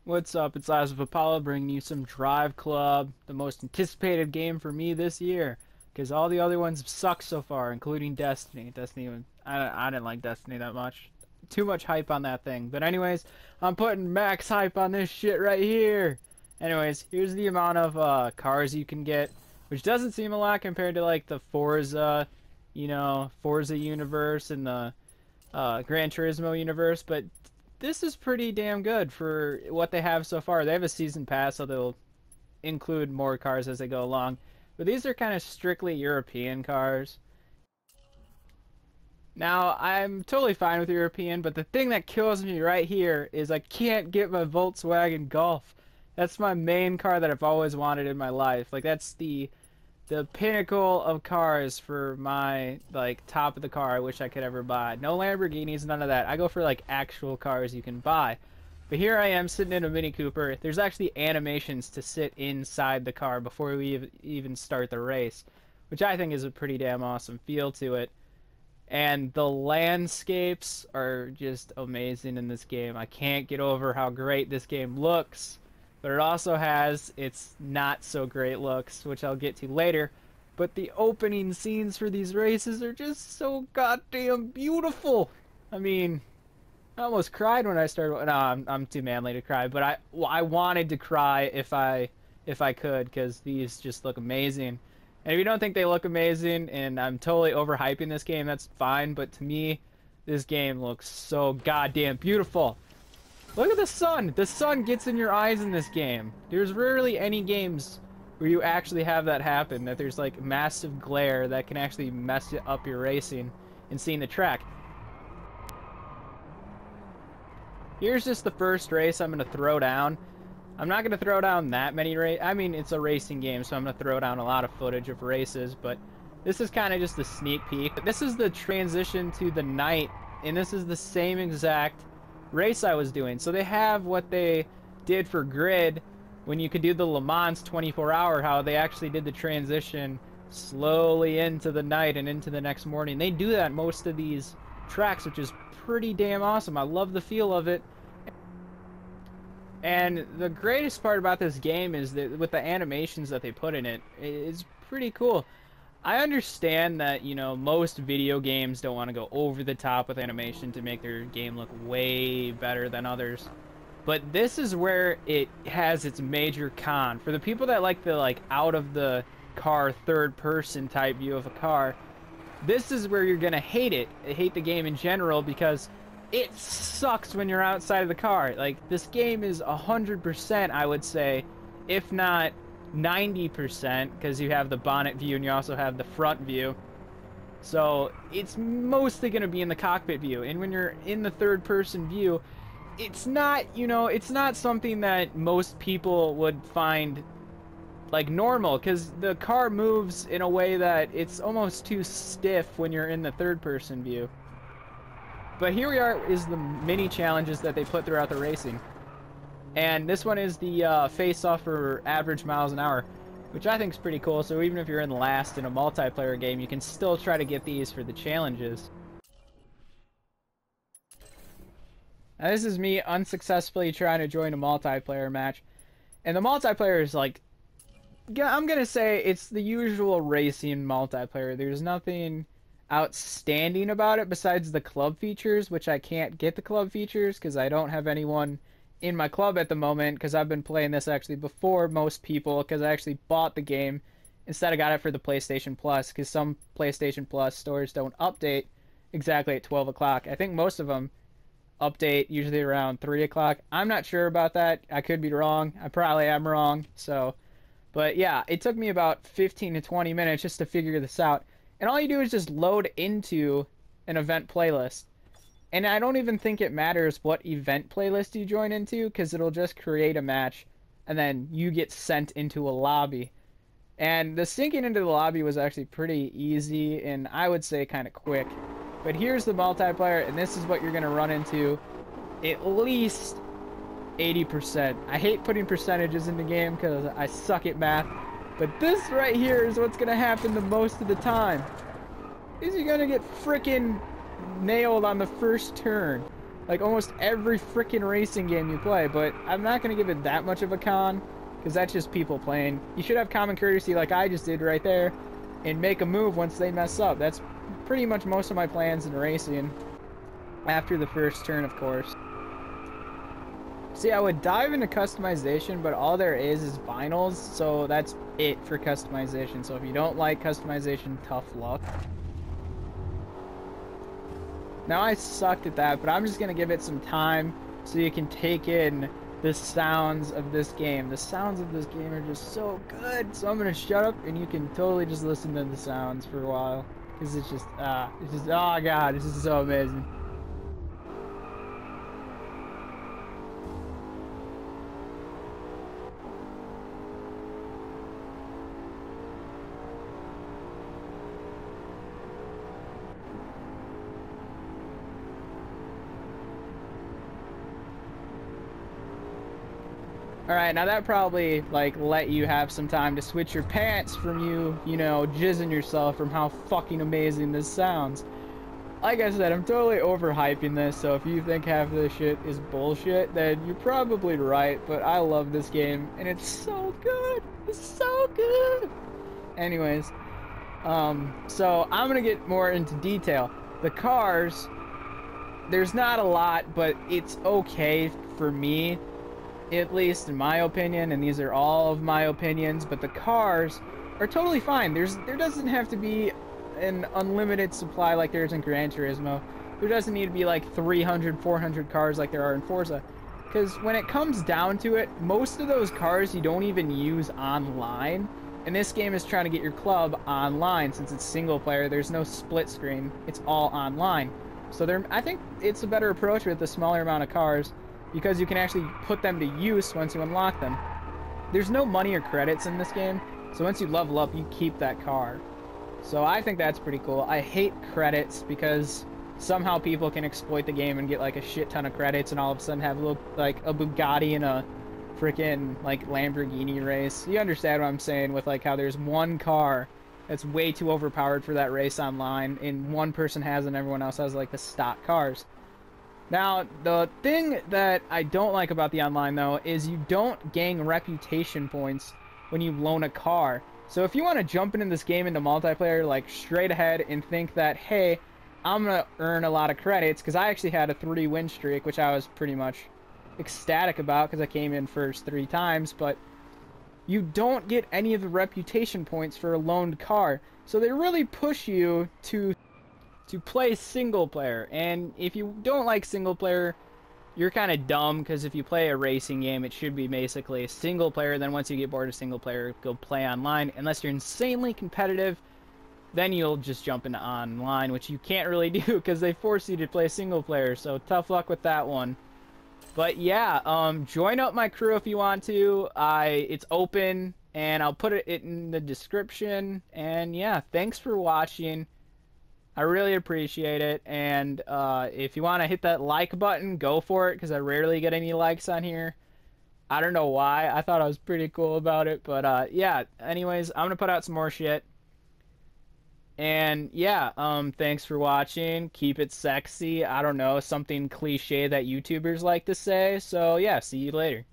What's up? It's Eyes of Apollo bringing you some Driveclub, the most anticipated game for me this year, because all the other ones suck so far, including Destiny. I didn't like Destiny that much. Too much hype on that thing. But anyways, I'm putting max hype on this shit right here. Anyways, here's the amount of cars you can get, which doesn't seem a lot compared to like the Forza, Forza universe and the Gran Turismo universe, but this is pretty damn good for what they have so far. They have a season pass, so they'll include more cars as they go along. But these are kind of strictly European cars. Now, I'm totally fine with European, but the thing that kills me right here is I can't get my Volkswagen Golf. That's my main car that I've always wanted in my life. Like, that's the pinnacle of cars for my, like, top of the car I wish I could ever buy. No Lamborghinis, none of that. I go for, like, actual cars you can buy. But here I am sitting in a Mini Cooper. There's actually animations to sit inside the car before we even start the race, which I think is a pretty damn awesome feel to it. And the landscapes are just amazing in this game. I can't get over how great this game looks. But it also has its not so great looks, which I'll get to later. But the opening scenes for these races are just so goddamn beautiful. I mean, I almost cried when I started. No, I'm too manly to cry, but I wanted to cry if I could, because these just look amazing. And if you don't think they look amazing, and I'm totally overhyping this game, that's fine. But to me, this game looks so goddamn beautiful. Look at the sun! The sun gets in your eyes in this game. There's rarely any games where you actually have that happen, that there's like massive glare that can actually mess up your racing and seeing the track. Here's just the first race I'm going to throw down. I'm not going to throw down that many I mean, it's a racing game, so I'm going to throw down a lot of footage of races, but this is kind of just a sneak peek. This is the transition to the night, and this is the same exact race I was doing. So they have what they did for Grid when you could do the Le Mans 24-hour, how they actually did the transition slowly into the night and into the next morning. They do that in most of these tracks, which is pretty damn awesome. I love the feel of it. And the greatest part about this game is that with the animations that they put in it, it's pretty cool. I understand that, most video games don't want to go over the top with animation to make their game look way better than others. But this is where it has its major con. For the people that like the out of the car third person type view of a car, this is where you're gonna hate it. Hate the game in general, because it sucks when you're outside of the car. Like, this game is 100%, I would say, if not 90%, because you have the bonnet view and you also have the front view. So it's mostly going to be in the cockpit view, and when you're in the third person view, it's not, it's not something that most people would find like normal, because the car moves in a way that it's almost too stiff when you're in the third person view. But here we are is the mini challenges that they put throughout the racing. And this one is the face-off for average miles an hour, which I think is pretty cool. So even if you're in last in a multiplayer game, you can still try to get these for the challenges. Now this is me unsuccessfully trying to join a multiplayer match. And the multiplayer is like, I'm going to say it's the usual racing multiplayer. There's nothing outstanding about it besides the club features, which I can't get the club features because I don't have anyone in my club at the moment, because I've been playing this actually before most people, because I actually bought the game instead. I got it for the PlayStation Plus, because some PlayStation Plus stores don't update exactly at 12 o'clock. I think most of them update usually around 3 o'clock. I'm not sure about that. I could be wrong. I probably am wrong. But yeah, it took me about 15 to 20 minutes just to figure this out. And all you do is just load into an event playlist. And I don't even think it matters what event playlist you join into, because it'll just create a match, and then you get sent into a lobby. And the syncing into the lobby was actually pretty easy, and I would say kind of quick. But here's the multiplayer, and this is what you're going to run into at least 80%. I hate putting percentages in the game because I suck at math. But this right here is what's gonna happen the most of the time. Is you're gonna get frickin' nailed on the first turn. Like almost every frickin' racing game you play, but I'm not gonna give it that much of a con, because that's just people playing. You should have common courtesy like I just did right there, and make a move once they mess up. That's pretty much most of my plans in racing. After the first turn, of course. See, I would dive into customization, but all there is vinyls, so that's it for customization. So if you don't like customization, tough luck. Now I sucked at that, but I'm just gonna give it some time so you can take in the sounds of this game. The sounds of this game are just so good. So I'm gonna shut up and you can totally just listen to the sounds for a while. Cause it's just, oh god, this is so amazing. Alright, now that probably, like, let you have some time to switch your pants from you know, jizzing yourself from how fucking amazing this sounds. Like I said, I'm totally overhyping this, so if you think half of this shit is bullshit, then you're probably right, but I love this game, and it's so good! It's so good! Anyways, so I'm gonna get more into detail. The cars, there's not a lot, but it's okay for me, at least in my opinion, and these are all of my opinions, but the cars are totally fine. There doesn't have to be an unlimited supply like there's in Gran Turismo. There doesn't need to be like 300, 400 cars like there are in Forza. Because when it comes down to it, most of those cars you don't even use online. And this game is trying to get your club online since it's single player. There's no split screen. It's all online. So I think it's a better approach with the smaller amount of cars, because you can actually put them to use once you unlock them. There's no money or credits in this game, so once you level up, you keep that car. So I think that's pretty cool. I hate credits because somehow people can exploit the game and get like a shit ton of credits and all of a sudden have like a Bugatti in a freaking like Lamborghini race. You understand what I'm saying with like how there's one car that's way too overpowered for that race online and one person has and everyone else has like the stock cars. Now, the thing that I don't like about the online, though, is you don't gain reputation points when you loan a car. So if you want to jump into this game into multiplayer, like, straight ahead and think that, hey, I'm going to earn a lot of credits, because I actually had a 3-win streak, which I was pretty much ecstatic about, because I came in first 3 times, but you don't get any of the reputation points for a loaned car. So they really push you to play single player, and if you don't like single player, you're kind of dumb, because if you play a racing game, it should be basically single player. Then once you get bored of single player, go play online. Unless you're insanely competitive, then you'll just jump into online, which you can't really do because they force you to play single player, so tough luck with that one. But yeah, join up my crew if you want to. It's open, and I'll put it in the description. And yeah, thanks for watching. I really appreciate it, and if you want to hit that like button, go for it, because I rarely get any likes on here. I don't know why. I thought I was pretty cool about it, but yeah, anyways, I'm going to put out some more shit. And yeah, thanks for watching. Keep it sexy. I don't know, something cliche that YouTubers like to say. So yeah, see you later.